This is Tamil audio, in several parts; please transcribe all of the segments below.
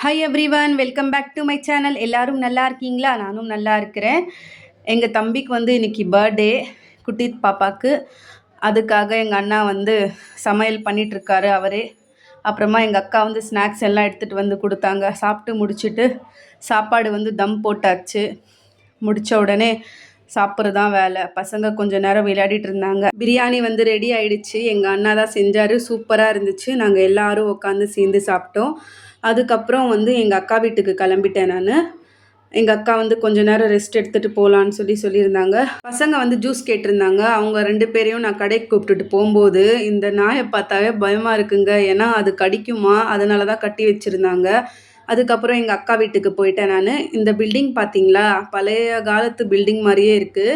Hi everyone, welcome back to my channel. எல்லாரும் நல்லா இருக்கீங்களா? நானும் நல்லா இருக்கிறேன். எங்கள் தம்பிக்கு இன்னைக்கு பர்த்டே, குட்டி பாப்பாவுக்கு. அதுக்காக எங்கள் அண்ணா சமையல் பண்ணிகிட்ருக்காரு அவரே. அப்புறமா எங்கள் அக்கா ஸ்நாக்ஸ் எல்லாம் எடுத்துகிட்டு கொடுத்தாங்க. சாப்பிட்டு முடிச்சுட்டு சாப்பாடு தம் போட்டாச்சு. முடித்த உடனே சாப்பிட்றது தான் வேலை. பசங்க கொஞ்சம் நேரம் விளையாடிட்டு இருந்தாங்க. பிரியாணி ரெடி ஆகிடுச்சு. எங்கள் அண்ணா தான் செஞ்சார். சூப்பராக இருந்துச்சு. நாங்கள் எல்லோரும் உட்காந்து சேர்ந்து சாப்பிட்டோம். அதுக்கப்புறம் எங்கள் அக்கா வீட்டுக்கு கிளம்பிட்டேன் நான். எங்கள் அக்கா கொஞ்சம் நேரம் ரெஸ்ட் எடுத்துகிட்டு போகலான்னு சொல்லியிருந்தாங்க. பசங்க ஜூஸ் கேட்டிருந்தாங்க. அவங்க 2 பேரையும் நான் கடைக்கு கூப்பிட்டுட்டு போகும்போது இந்த நாயை பார்த்தாவே பயமாக இருக்குங்க. ஏன்னா அது கடிக்குமா, அதனால தான் கட்டி வச்சுருந்தாங்க. அதுக்கப்புறம் எங்கள் அக்கா வீட்டுக்கு போயிட்டேன் நான். இந்த பில்டிங் பார்த்தீங்களா, பழைய காலத்து பில்டிங் மாதிரியே இருக்குது.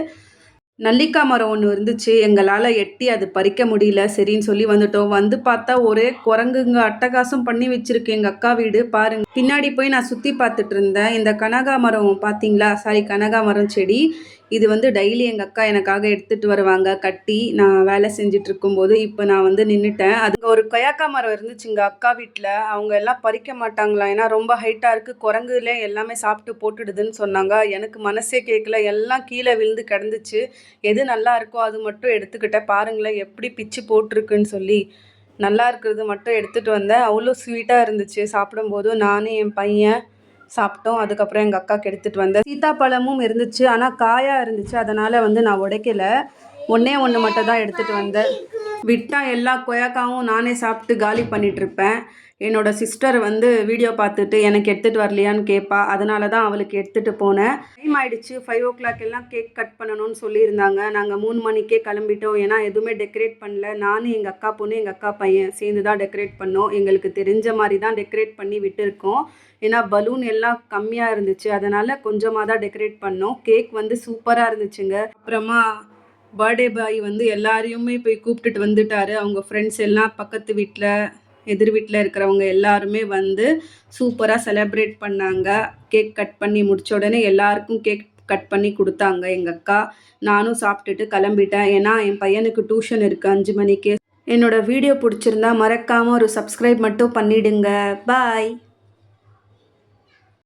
நல்லிக்காய் மரம் ஒன்று இருந்துச்சு. எங்களால் எட்டி அது பறிக்க முடியல. சரின்னு சொல்லி வந்துட்டோம். பார்த்தா ஒரே குரங்குங்க அட்டகாசம் பண்ணி வச்சுருக்கு எங்கள் அக்கா வீடு. பாருங்க, பின்னாடி போய் நான் சுற்றி பார்த்துட்டு இருந்தேன். இந்த கனகாமரம் பார்த்தீங்களா, கனகாமரம் செடி. இது டெய்லி எங்கள் அக்கா எனக்காக எடுத்துகிட்டு வருவாங்க கட்டி, நான் வேலை செஞ்சுட்டு இருக்கும்போது. இப்போ நான் நின்றுட்டேன். அதுக்கு ஒரு கொய்யாக்கா மரம் இருந்துச்சுங்க அக்கா வீட்டில். அவங்க எல்லாம் பறிக்க மாட்டாங்களாம், ஏன்னா ரொம்ப ஹைட்டாக இருக்குது, குரங்குல எல்லாமே சாப்பிட்டு போட்டுடுதுன்னு சொன்னாங்க. எனக்கு மனசே கேட்கல, எல்லாம் கீழே விழுந்து கிடந்துச்சு. எது நல்லா இருக்கோ அது மட்டும் எடுத்துக்கிட்டேன். பாருங்களேன் எப்படி பிச்சு போட்டிருக்குன்னு சொல்லி. நல்லா இருக்கிறது மட்டும் எடுத்துகிட்டு வந்தேன். அவ்வளோ ஸ்வீட்டாக இருந்துச்சு. சாப்பிடும்போது நானும் என் பையன் சாப்பிட்டோம். அதுக்கப்புறம் எங்கள் அக்காவுக்கு எடுத்துகிட்டு வந்தேன். சீத்தாப்பழமும் இருந்துச்சு, ஆனால் காயாக இருந்துச்சு. அதனால் நான் உடைக்கலை. ஒன்று மட்டும் தான் எடுத்துகிட்டு வந்தேன். விட்டால் எல்லா கொய்யாக்காவும் நானே சாப்பிட்டு காலி பண்ணிகிட்ருப்பேன். என்னோடய சிஸ்டர் வீடியோ பார்த்துட்டு எனக்கு எடுத்துகிட்டு வரலையான்னு கேட்பா. அதனால தான் அவளுக்கு எடுத்துகிட்டு போனேன். டைம் ஆகிடுச்சு. 5 o'clock எல்லாம் கேக் கட் பண்ணணும்னு சொல்லியிருந்தாங்க. நாங்கள் 3 மணிக்கே கிளம்பிட்டோம். ஏன்னா எதுவுமே டெக்கரேட் பண்ணல. நானும் எங்கள் அக்கா பொண்ணு, எங்கள் அக்கா பையன் சேர்ந்து தான் டெக்கரேட் பண்ணோம். எங்களுக்கு தெரிஞ்ச மாதிரி தான் டெக்கரேட் பண்ணி விட்டுருக்கோம். ஏன்னா பலூன் எல்லாம் கம்மியாக இருந்துச்சு, அதனால் கொஞ்சமாக தான் டெக்கரேட் பண்ணோம். கேக் சூப்பராக இருந்துச்சுங்க. அப்புறமா பர்த்டே பாய் எல்லாரையுமே போய் கூப்பிட்டுட்டு வந்துட்டார். அவங்க ஃப்ரெண்ட்ஸ் எல்லாம் பக்கத்து வீட்டில், எதிர் வீட்டில் இருக்கிறவங்க எல்லாருமே சூப்பராக செலிப்ரேட் பண்ணாங்க. கேக் கட் பண்ணி முடித்த உடனே எல்லாருக்கும் கேக் கட் பண்ணி கொடுத்தாங்க எங்கள் அக்கா. நானும் சாப்பிட்டுட்டு கிளம்பிட்டேன். ஏன்னா என் பையனுக்கு டியூஷன் இருக்குது 5 மணிக்கு. என்னோடய வீடியோ பிடிச்சிருந்தா மறக்காமல் ஒரு சப்ஸ்கிரைப் மட்டும் பண்ணிவிடுங்க. பாய்.